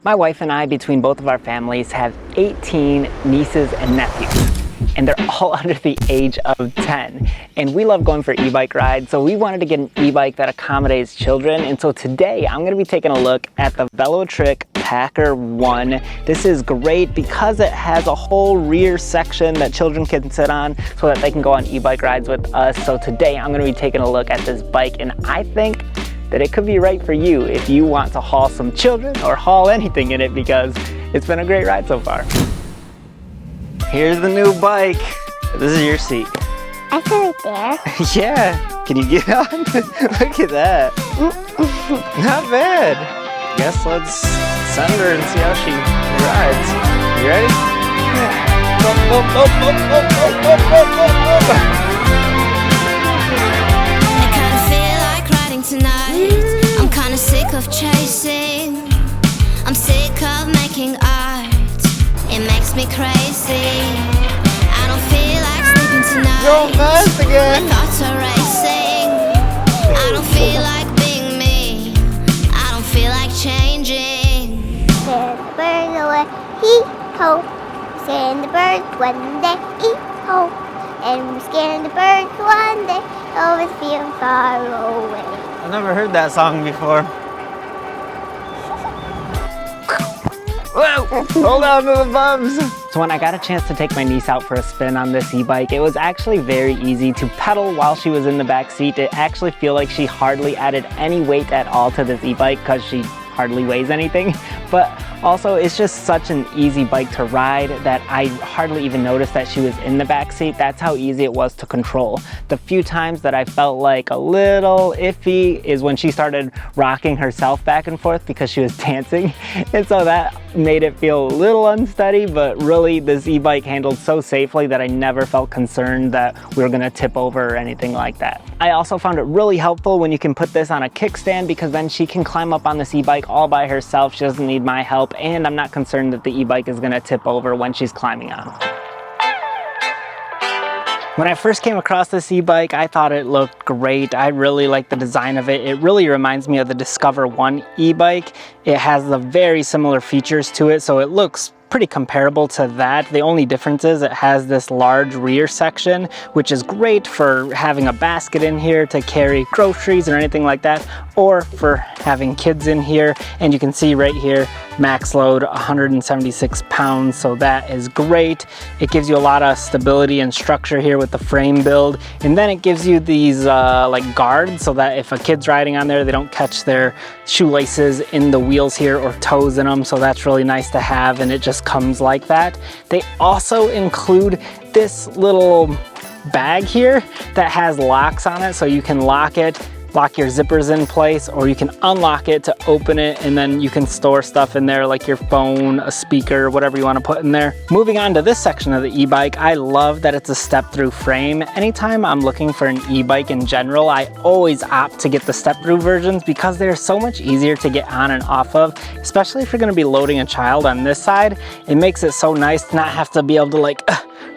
My wife and I, between both of our families, have 18 nieces and nephews, and they're all under the age of 10. And we love going for e-bike rides, so we wanted to get an e-bike that accommodates children. And so today I'm going to be taking a look at the Velotric Packer 1. This is great because it has a whole rear section that children can sit on so that they can go on e-bike rides with us. So today I'm going to be taking a look at this bike, and I think that it could be right for you if you want to haul some children or haul anything in it, because it's been a great ride so far. Here's the new bike. This is your seat. I feel right there. Yeah. Can you get on? Look at that. Not bad. Guess let's send her and see how she rides. You ready? Tonight, I'm kinda sick of chasing. I'm sick of making art. It makes me crazy. I don't feel like sleeping tonight. Going fast again. My thoughts are racing. I don't feel like being me. I don't feel like changing. Send the birds away, hee-ho. Send the birds one day, hee-ho. And we scared the birds one day over the field far away. I've never heard that song before. Whoa! Hold on to the bumps! So when I got a chance to take my niece out for a spin on this e-bike, it was actually very easy to pedal while she was in the back seat. It actually feel like she hardly added any weight at all to this e-bike because she hardly weighs anything. But also, it's just such an easy bike to ride that I hardly even noticed that she was in the back seat. That's how easy it was to control. The few times that I felt like a little iffy is when she started rocking herself back and forth because she was dancing. And so that made it feel a little unsteady, but really this e-bike handled so safely that I never felt concerned that we were gonna tip over or anything like that. I also found it really helpful when you can put this on a kickstand, because then she can climb up on this e-bike all by herself. She doesn't need my help, and I'm not concerned that the e-bike is gonna tip over when she's climbing on. When I first came across this e-bike, I thought it looked great. I really like the design of it. It really reminds me of the Discover 1 e-bike. It has the very similar features to it, so it looks pretty comparable to that. The only difference is it has this large rear section, which is great for having a basket in here to carry groceries or anything like that, or for having kids in here. And you can see right here, max load 176 pounds, so that is great. It gives you a lot of stability and structure here with the frame build, and then it gives you these like guards so that if a kid's riding on there, they don't catch their shoelaces in the wheels here or toes in them. So that's really nice to have, and it just comes like that. They also include this little bag here that has locks on it, so you can lock it, lock your zippers in place, or you can unlock it to open it, and then you can store stuff in there like your phone, a speaker, whatever you want to put in there. Moving on to this section of the e-bike, I love that it's a step-through frame. Anytime I'm looking for an e-bike in general, I always opt to get the step-through versions because they're so much easier to get on and off of, especially if you're going to be loading a child on this side. It makes it so nice to not have to be able to like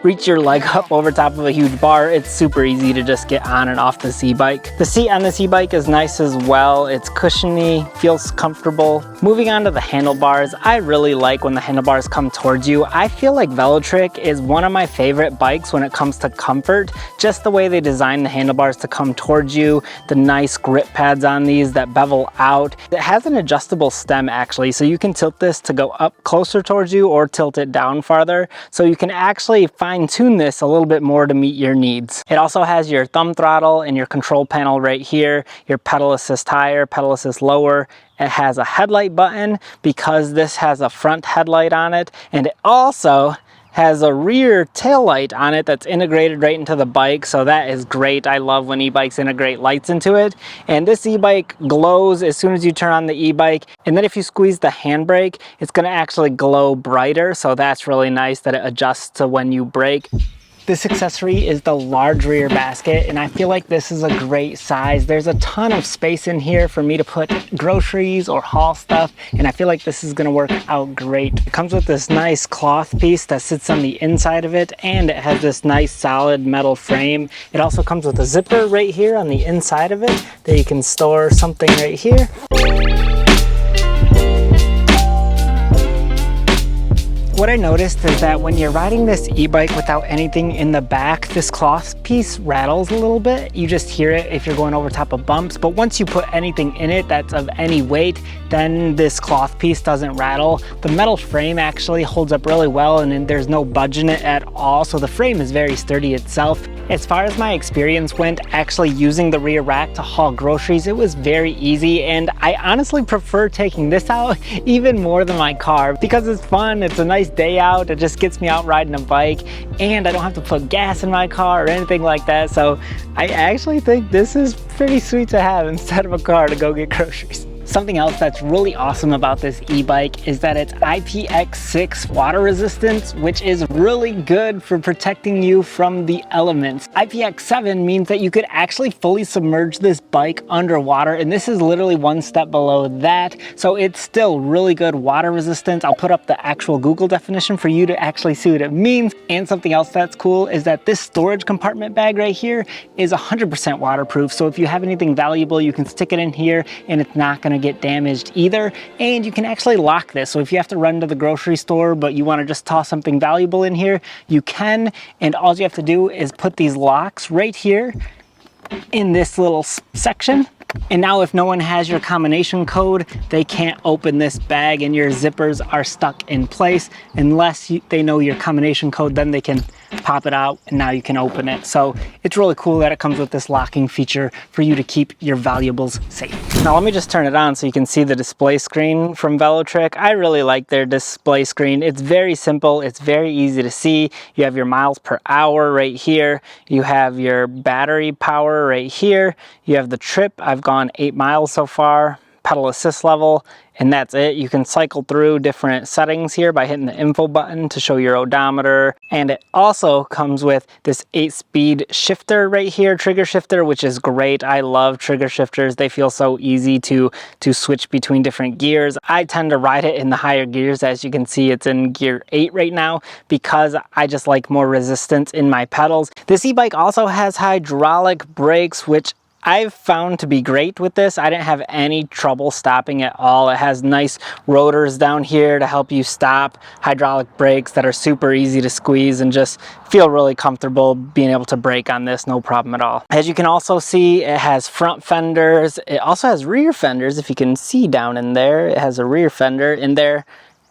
reach your leg up over top of a huge bar. It's super easy to just get on and off this e-bike. The seat on this e-bike is nice as well. It's cushiony, feels comfortable. Moving on to the handlebars, I really like when the handlebars come towards you. I feel like Velotric is one of my favorite bikes when it comes to comfort. Just the way they design the handlebars to come towards you, the nice grip pads on these that bevel out. It has an adjustable stem actually, so you can tilt this to go up closer towards you or tilt it down farther. So you can actually fine-tune this a little bit more to meet your needs. It also has your thumb throttle and your control panel right here, your pedal assist higher, pedal assist lower. It has a headlight button because this has a front headlight on it, and it also has a rear tail light on it that's integrated right into the bike, so that is great. I love when e-bikes integrate lights into it. And this e-bike glows as soon as you turn on the e-bike, and then if you squeeze the handbrake, it's going to actually glow brighter, so that's really nice that it adjusts to when you brake. This accessory is the large rear basket, and I feel like this is a great size. There's a ton of space in here for me to put groceries or haul stuff, and I feel like this is gonna work out great. It comes with this nice cloth piece that sits on the inside of it, and it has this nice solid metal frame. It also comes with a zipper right here on the inside of it that you can store something right here. what I noticed is that when you're riding this e-bike without anything in the back, this cloth piece rattles a little bit. You just hear it if you're going over top of bumps, but once you put anything in it that's of any weight, then this cloth piece doesn't rattle. The metal frame actually holds up really well, and there's no budge in it at all, so the frame is very sturdy itself. As far as my experience went actually using the rear rack to haul groceries, it was very easy, and I honestly prefer taking this out even more than my car because it's fun. It's a nice day out. It just gets me out riding a bike, and I don't have to put gas in my car or anything like that. So I actually think this is pretty sweet to have instead of a car to go get groceries. Something else that's really awesome about this e-bike is that it's IPX6 water resistance, which is really good for protecting you from the elements. IPX7 means that you could actually fully submerge this bike underwater, and this is literally one step below that. So it's still really good water resistance. I'll put up the actual Google definition for you to actually see what it means. And something else that's cool is that this storage compartment bag right here is 100% waterproof. So if you have anything valuable, you can stick it in here and it's not going to get damaged either. And you can actually lock this, so if you have to run to the grocery store but you want to just toss something valuable in here, you can. And all you have to do is put these locks right here in this little section, and now if no one has your combination code, they can't open this bag, and your zippers are stuck in place unless they know your combination code. Then they can pop it out and now you can open it. So it's really cool that it comes with this locking feature for you to keep your valuables safe. Now let me just turn it on so you can see the display screen from Velotrick. I really like their display screen. It's very simple, it's very easy to see. You have your miles per hour right here, you have your battery power right here, you have the trip. I've gone 8 miles so far, pedal assist level, and that's it. You can cycle through different settings here by hitting the info button to show your odometer. And it also comes with this 8-speed shifter right here, trigger shifter, which is great. I love trigger shifters. They feel so easy to switch between different gears. I tend to ride it in the higher gears. As you can see, it's in gear 8 right now because I just like more resistance in my pedals. This e-bike also has hydraulic brakes, which I've found to be great with this. I didn't have any trouble stopping at all. It has nice rotors down here to help you stop, hydraulic brakes that are super easy to squeeze, and just feel really comfortable being able to brake on this, no problem at all. As you can also see, it has front fenders. It also has rear fenders. If you can see down in there, it has a rear fender in there.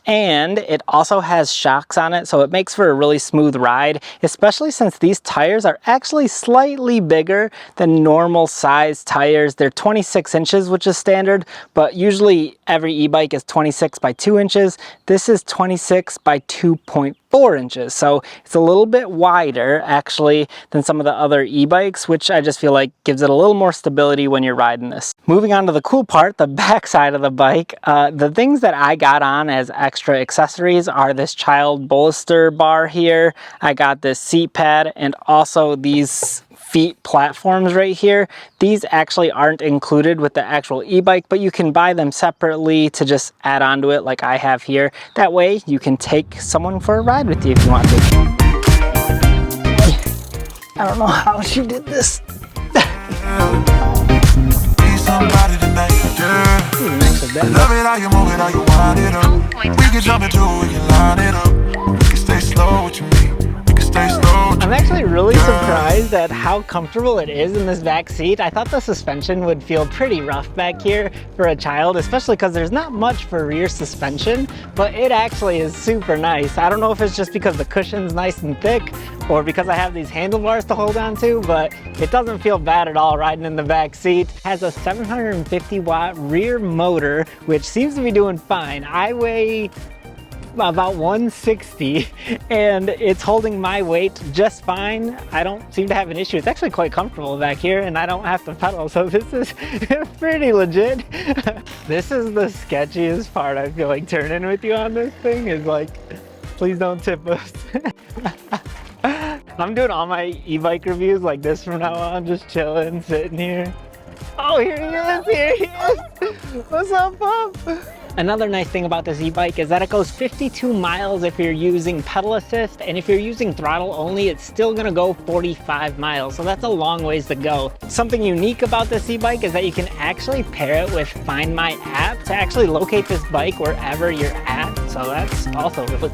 And it also has shocks on it, so it makes for a really smooth ride, especially since these tires are actually slightly bigger than normal size tires. They're 26 inches, which is standard, but usually every e-bike is 26 by 2 inches. This is 26 by 2.4 inches, so it's a little bit wider actually than some of the other e-bikes, which I just feel like gives it a little more stability when you're riding this. Moving on to the cool part, the back side of the bike. The things that I got on as extra accessories are this child bolster bar here. I got this seat pad and also these feet platforms right here. These actually aren't included with the actual e-bike, but you can buy them separately to just add on to it like I have here. That way you can take someone for a ride with you if you want to. I don't know how she did this. Somebody tonight, yeah. Love it how you move it, how you wind it up. We can jump into it, we can line it up. We can stay slow with you, me. We can stay slow. I'm actually really surprised at how comfortable it is in this back seat. I thought the suspension would feel pretty rough back here for a child, especially because there's not much for rear suspension, but it actually is super nice. I don't know if it's just because the cushion's nice and thick or because I have these handlebars to hold on to, but it doesn't feel bad at all riding in the back seat. It has a 750 watt rear motor, which seems to be doing fine. I weigh about 160 and it's holding my weight just fine. I don't seem to have an issue. It's actually quite comfortable back here and I don't have to pedal, so this is pretty legit. This is the sketchiest part. I feel like turning with you on this thing is like, please don't tip us. I'm doing all my e-bike reviews like this from now on, just chilling, sitting here. Oh, here he is, What's up, Pop? Another nice thing about this e-bike is that it goes 52 miles if you're using pedal assist, and if you're using throttle only, it's still gonna go 45 miles, so that's a long ways to go. Something unique about this e-bike is that you can actually pair it with Find My app to actually locate this bike wherever you're at. so that's also really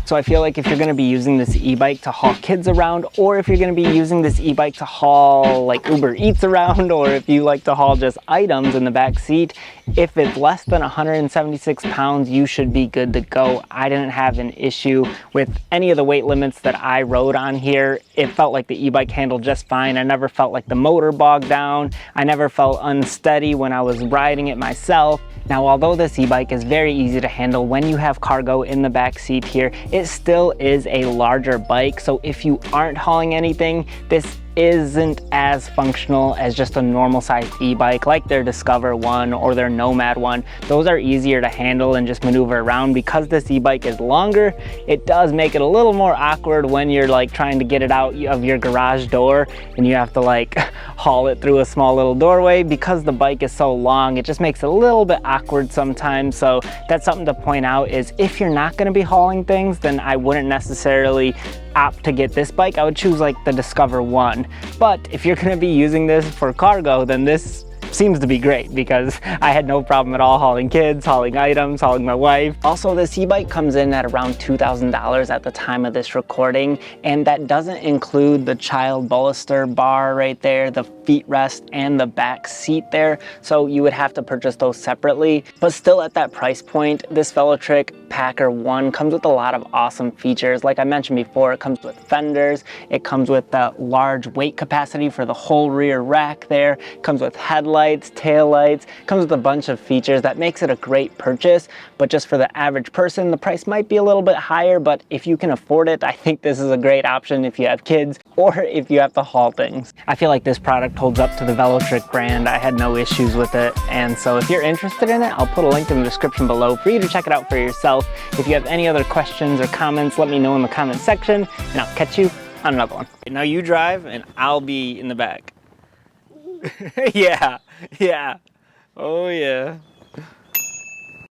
So I feel like if you're going to be using this e-bike to haul kids around, or if you're going to be using this e-bike to haul like Uber Eats around, or if you like to haul just items in the back seat, if it's less than 176 pounds, you should be good to go. I didn't have an issue with any of the weight limits that I rode on here. It felt like the e-bike handled just fine. I never felt like the motor bogged down. I never felt unsteady when I was riding it myself. Now, although this e-bike is very easy to handle when you have cargo in the back seat here, it still is a larger bike. So if you aren't hauling anything, this isn't as functional as just a normal sized e-bike like their Discover one or their Nomad one. Those are easier to handle and just maneuver around. Because this e-bike is longer, it does make it a little more awkward when you're like trying to get it out of your garage door and you have to like haul it through a small little doorway. Because the bike is so long, it just makes it a little bit awkward sometimes. So that's something to point out, is if you're not going to be hauling things, then I wouldn't necessarily opt to get this bike. I would choose like the Discover one. But if you're going to be using this for cargo, then this seems to be great, because I had no problem at all hauling kids, hauling items, hauling my wife. Also, this e-bike comes in at around $2,000 at the time of this recording, and that doesn't include the child bolster bar right there, the feet rest, and the back seat there. So you would have to purchase those separately. But still, at that price point, this Velotrick Packer 1 comes with a lot of awesome features. Like I mentioned before, it comes with fenders, it comes with that large weight capacity for the whole rear rack there, it comes with headlights, tail lights, comes with a bunch of features that makes it a great purchase. But just for the average person, the price might be a little bit higher, but if you can afford it, I think this is a great option if you have kids or if you have to haul things. I feel like this product holds up to the Velotrick brand. I had no issues with it, and so if you're interested in it, I'll put a link in the description below for you to check it out for yourself. If you have any other questions or comments, let me know in the comment section, and I'll catch you on another one. Now you drive and I'll be in the back. Yeah, yeah, oh yeah.